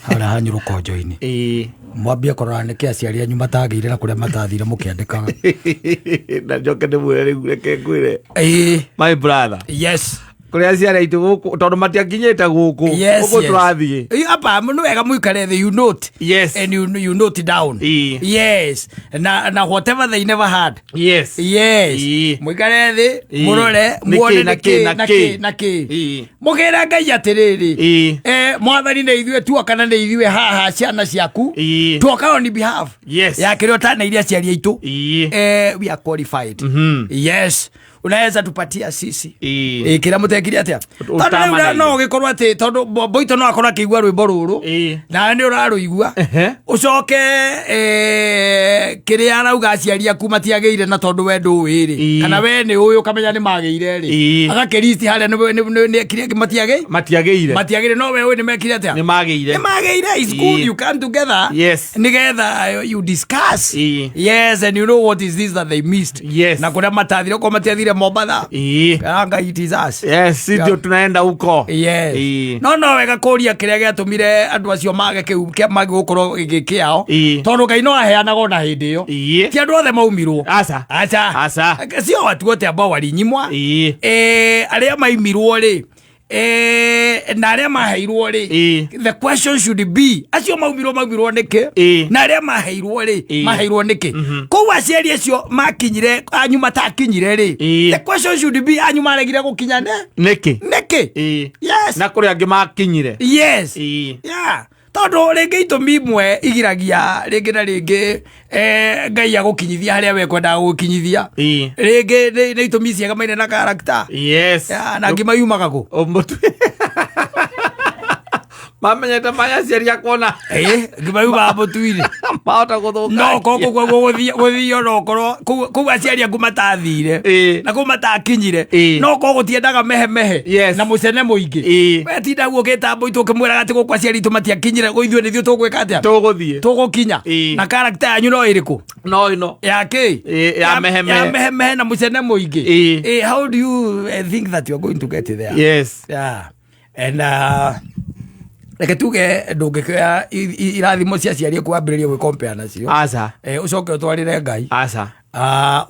Hara hanyuru kojo-ini. Mwambie korora niki aciari anyu matagire na kuria matathire mukiandikaga. Na njoke ndimwire riu reke ngwire. My brother. Yes. Kuria aciari aitu guku tondu matiakinyite guku. Guku turathie. Apa no wega muikare the you note. Yes. And you note it down. Yes. Na whatever they never had. Yes. Yes. Muikare the murore muone naki. Mugera Ngai atiriri. Mwathani ni ithue tuokana ni ithue haha ciana ciaku. Tuoka on behalf. Yes. Ya kirota na iria ciari aitu. We are qualified. Yes. Unaweza tupatia sisi kila mutekiri atia tondu no gikorwo ati tondu boito no akora kigwa rwimbo ruru na ni uraruigua ucoke kiri arauga aciari aku matiageire na tondu we nduwiri kana we ni uyu kamenya ni mageire ri agakiristi haria ni kiri matiageire no we uyu ni mekire atia ni mageire is good you come together together you discuss yes and you know what is this that they missed na kuna matathire kwa matiathire Mombasa. Kanga it is us. Yes, ndio tunaenda huko. Yes. No wega kuria kiria giatumire andu acio mage kiu kia mage gukorwo gikiao. Tondu Ngai no aheanaga na hindi yo. Ti andu othe maumirwo. Acha. Sio watu wote ambao walinyimwa. Aria maimirwo ri. Na aria maheirwo ri. The question should be acio maumirwo niki na aria maheirwo niki kou aciari acio makinyire anyu matakinyire ri the question should be anyu maregire gukinya niki yes na kuri angi makinyire yes yeah tondu ringi itumi imwe igiragia ringi na ringi Ngai agukinyithia haria we kwenda gukinyithia ringi ni itumi ciega maine na character yes na ngi mayumaga ku mamenyete maya ciari akona ngimayuma amutuire maota guthuka no koko guthio no korwo ku aciari aku matathire na ku matakinyire no koko gutiendaga mehe na mucene muingi wetinda guokita mbo itukimwira ati guku aciari tu matiakinyire guithio nithio tugwika atia tugukinya na character yanyu no iriku no ino yake ya mehe na mucene muingi how do you think that you are going to get there yes and reke tuge ndungikea irathimo cia ciari kwambiriria gwi compare nacio ucoke utwarire Ngai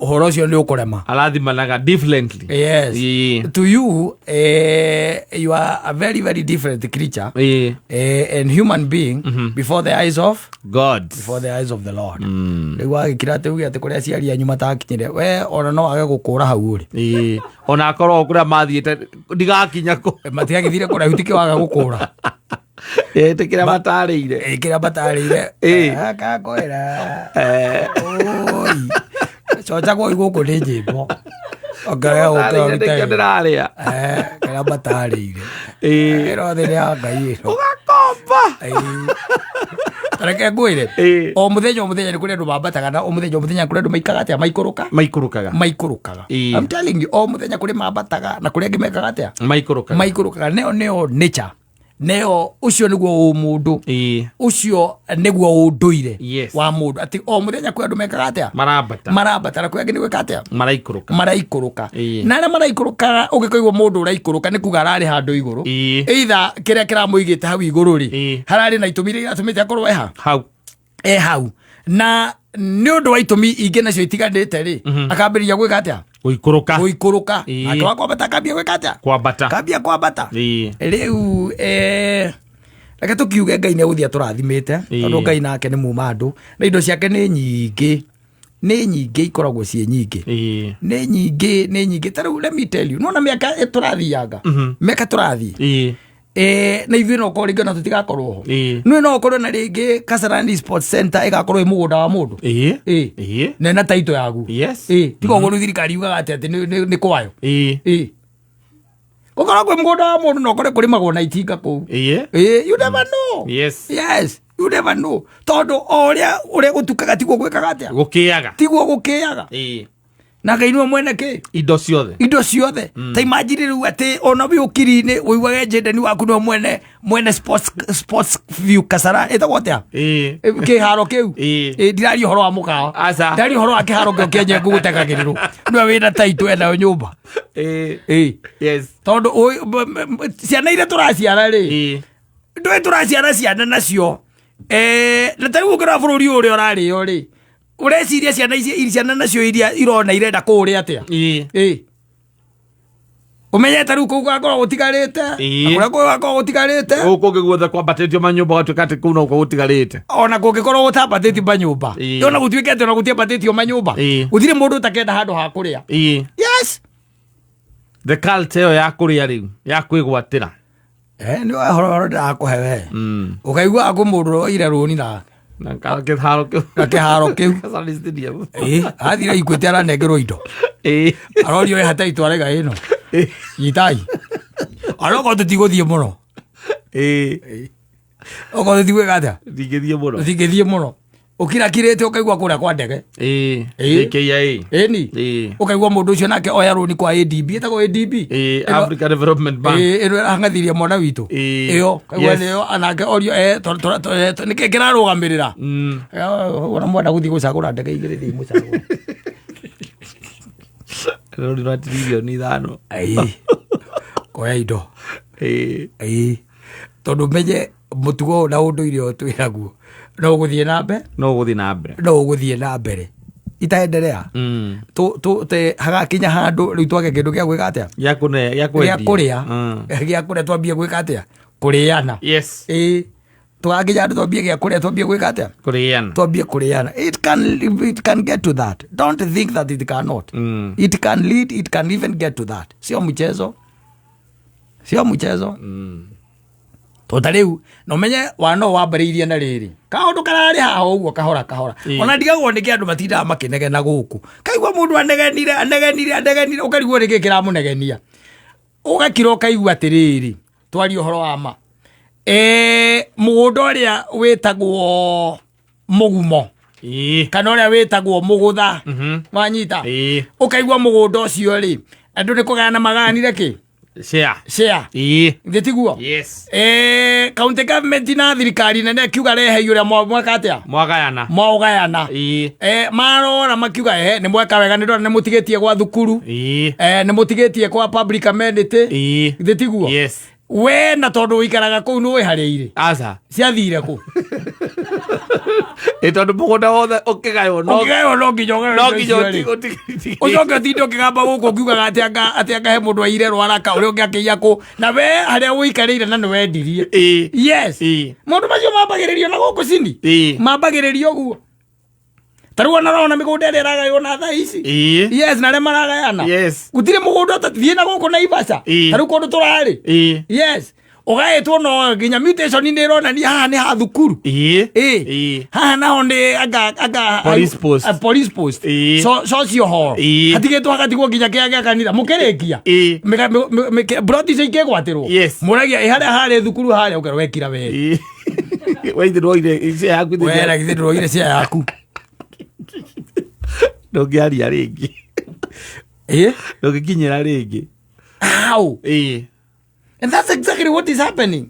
uhoro ucio ni ukurema arathimanaga differently yes to you you are a very very different creature and human being before the eyes of God before the eyes of the Lord riu agikira tuge ati kuria ciari anyu matakinyire we ona no age gukura hau ri ona akorwo kuria mathiete ndigakinya ku matigagithire kuria hutike waga gukura tikira matarire akakwira chocha kwa iguko ni njimbo ndiraria kira matarire ero thire Ngai ero ugakomba reke ngwire o muthenya ni kuri andu mambataga na o muthenya kuri andu maikaga atia maikurukaga I'm telling you o muthenya kuri mambataga na kuri angi mekaga atia maikurukaga neo nature neo ucio niguo mundu ucio niguo unduire wa mundu ati o muthenya kwi andu mekaga atia marabata na kwi angi gwika atia maraikuruka na aria maraikuruka ugikoigwa mundu uraikuruka ni kuga arari handu iguru either kiria kiramuigite hau iguru ri harari na itumire iratumite akorwo hau na ni undu wa itumi ingi nacio itiganite ri akambiriria gwika atia guikuruka akwa kwambata kambia gwika atia kwambata riu reke tukiuge Ngai ni guthia turathimite tondu Ngai nake ni mumandu na indo ciake ni nyingi ikoragwo cie nyingi ni nyingi taru let me tell you nona miaka turathianga miaka turathie na ithuĩ no korwo rĩngĩ ona tũtigakorwo ho nĩ no korwo na rĩngĩ Kasarani Sports Center ĩgakorwo ĩ mũgũnda wa mũndũ na ĩna taito yagu tiga ũguo rĩu thirikari yugaga atĩ nĩ kwayo gũkorwo kwĩ mũgũnda wa mũndũ no kore kũrĩmagwo na itinga kũu you never know yes you never know tondu ũrĩa gũtukaga tiguo gwĩkaga atĩa tiguo gũkĩaga na Ngai niwe mwene ki indo ciothe ta imagine riu ati ona wi ukiri-ini uiguage jendani waku niwe mwene sports view Kasarani etagwo atia kiharo kiu ndirari uhoro wa mukawa ndari uhoro wa kiharo kio Kenya gugutegagirirwo niwe wina taito ena nyumba yes tondu ciana ire turaciara ri ndwe turaciara ciana nacio na tari gukira bururi uri orari ori ureciria ciana ici ciana nacio iria irona irenda kuria atia umenye taru ko gakora gutigarite akora ko gakora gutigarite uko ngiguothe kwambatitio manyumba gatuika ati kuna uko gutigarite ona kungikorwo gutambatitio manyumba yona gutuikete ona gutiambatitio manyumba gutire mundu utakenda handu ha kuria yes the cult ya kuria riu ya kwigwatira ni horo ndakuhe we ukaigua akumurwo ira runi na kiharo kiu athira ikwete aranengerwo indo arorio hatai twarega ino yitai aroko tutiguthie muno oko tutigwe gata tigithie muno ukira kirete ukaigua kuria kwa ndege KIA ukaigua mundu ucio nake oya runi kwa ADB etagwo ADB Africa Development Bank angathirie mwana witu iyo kaigua niyo anake orio nike kirarugamirira ona mwenda guthii gucagura ndege igiri thi mucagura rori na trilioni 5 koya indo tondu menye mutugo na undu irio twiraguo no guthie na mbere itaendelea te hagakinya handu riu twage kindu gia gwika atia gia kuria twambie gwika atia kuriana twaginya andu twambie gia kuria twambie gwika atia twambie kuriana it can get to that. Don't think that it cannot. It can lead, it can even get to that. Sio mchezo tonda riu no menye wano wambariirie na riri kaundu karari haho uguo kahora ona ndigagwo niki andu matinda makinegena guku kaigua mundu anegenire ukarigwo niki kiramunegenia ugakira ukaigua atiriri twari uhoro wa ma mugunda uria witagwo mugumo kana uria witagwo mugutha wanyita ukaigua mugunda ucio ri andu ni kugana maganire ki share ndetiguo county government na thirikari nene kiuga rehe yure mwaka atia mwagayana marora makiuga ni mweka wega ni ndona ni mutigetie kwa thukuru ni mutigetie kwa public amenity ndetiguo we na tondu ikaraga kuu ni wihariire aca ciathire ku tondu mugunda wothe ukigayo no ucoke tindi ukigamba guku ukiugaga ati angahe mundu aire rwaraka uria ungi akiia ku na we haria wikarire na ni wendirie yes mundu macio mambagiririo na guku cindi mambagiririo guo taruo narona migunda ira iragayo na thaa ici yes na rema ragayana gutire mugunda utathie na guku na Ivasa taruo kundu turari yes ugaetwo no ginya mutation ni irona ni haha ni ha thukuru haha naho ni aga police post social hall hatigetwo hagatigwo ginya kia kanitha mukerekia broti cio ikegwatirwo muragia haria haria thukuru haria ukerwo wekira we waithirwoire cia yaku wera githirwoire cia yaku ndongiaria ringi ndongikinyira ringi how and that's exactly what is happening.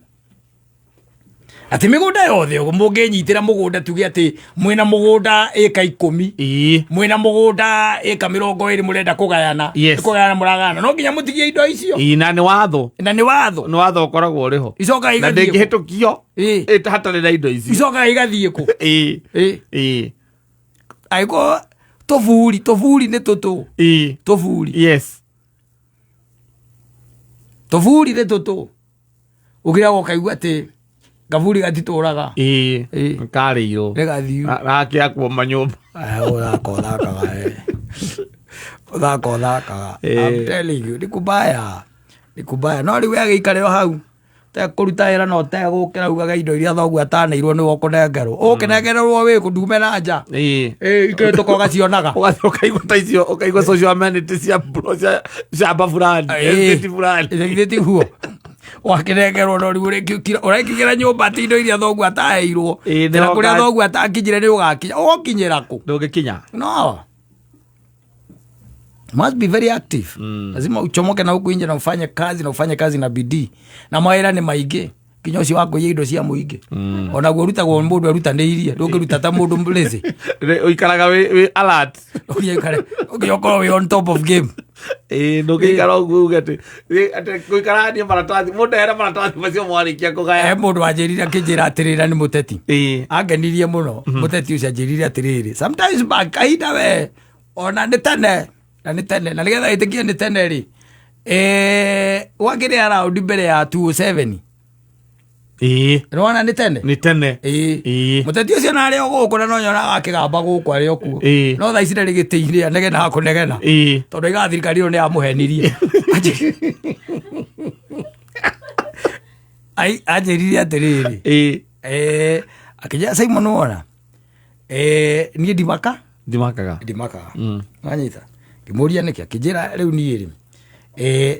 Ati migunda yothe mungenyitira mugunda tuge ati mwina mugunda eka 10 mwina mugunda eka 20 murenda kugayana muragana no nginya mutigie indo icio na ni watho ukoragwo riho icoka igathie na ndingihitukio hatari na indo icio icoka igathie ku aiko tovuri ne toto tovuri tovuri ne toto ugira gokaigua ati gavuri gatituraga kariyo regathiu rakia kwa manyumba uthaka I'm telling you ni kubaya no riwe agikariro hau ta kuruta ira no ta gukira ugaga indo iria thogu ataneirwo ni wokunengerwo ukinengerwo we kundume na nja iketo koga cionaga ugacokaigua ta icio ukaigua social amenity cia shamba fulani estate fulani ndeti huo wakinengerwo no riwe urekigira nyumba ti indo iria thogu ataheirwo na kuria thogu atakinyire ni ugakinya ukinyira ku ndugikinya no must be very active. Lazima uchomoke na huku nje na ufanye kazi na bidii. Na mawira ni maige. Kinyoshi wako ye indo cia muige. Ona guruta go mundu aruta ndeirie. Ndugiruta ta mundu mbulezi. Uikaraga we alert. Ukiyokora we on top of game. No gĩikara ũguo gati atĩ gũikarania maratathi mũndũ era maratathi macio mwarĩkia kũgaya mũndũ anjĩrire akĩnjĩra atĩrĩra nĩ mũteti angenirie mũno mũteti ũcio anjĩrire atĩrĩrĩ sometimes kahinda we ona nĩ tene na nĩgetha ĩtĩkie nĩ tene rĩ wakĩrĩ raundi mbere ya 207 rona nĩ tene mũteti ũcio narĩ o gũkũ na no nyonaga akĩgamba gũkũ arĩ o kuo no thaa ici ndarĩ gĩtĩ-inĩ anegenaga kũnegena tondũ iga thirikari ĩyo nĩ yamũhenirie anjĩrire atĩrĩrĩ akĩnjĩra Simon wona niĩ ndimakaga wanyita ngĩmũria nĩkĩ akĩnjĩra rĩu niĩ rĩ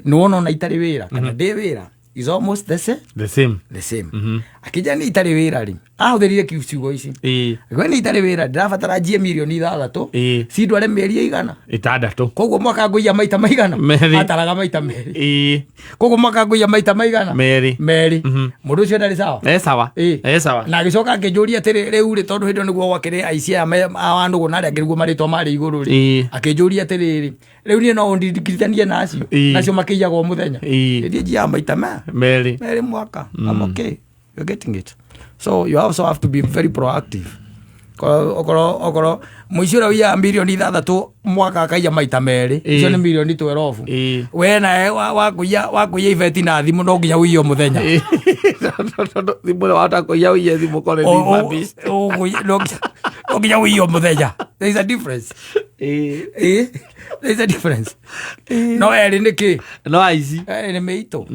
nĩwona ona itarĩ wĩra kana ndĩ wĩra is almost the same akĩnjĩra nĩ itarĩ wĩra rĩ ahũthĩrire kiugo ici gwe nĩ itarĩ wĩra ndĩrabatara njie mirioni 6 cindware mĩeri 6 koguo mwaka ngũia maita maigana ataraga maita merĩ koguo mwaka ngũia maita maigana merĩ mũndũ ũcio ndarĩ sawa na agĩcoka akĩnjũria atĩrĩ rĩu rĩ tondũ hĩndĩ ĩyo nĩguo gwakĩrĩ aici aya wanũgũ na arĩa angĩ nĩguo marĩtwa marĩ igũrũ rĩ akĩnjũria atĩrĩrĩ rĩu niĩ no ũndirikithanie nacio makĩiyaga o mũthenya hĩndĩ njiaga maita merĩ mwaka I'm okay you're getting it. So you also have to be very proactive. Okorwo mũici ũrĩa ũiyaga mirioni 6 mwaka akaiya maita merĩ icio nĩ mirioni 12 we nawe wakũiya ibeti na thimũ no nginya ũiye o mũthenya thimũ wata kũiya ũiye thimũ kore no nginya ũiye o mũthenya. There is a difference. There is a difference. No erĩ nĩkĩ? No aici nĩ mĩito.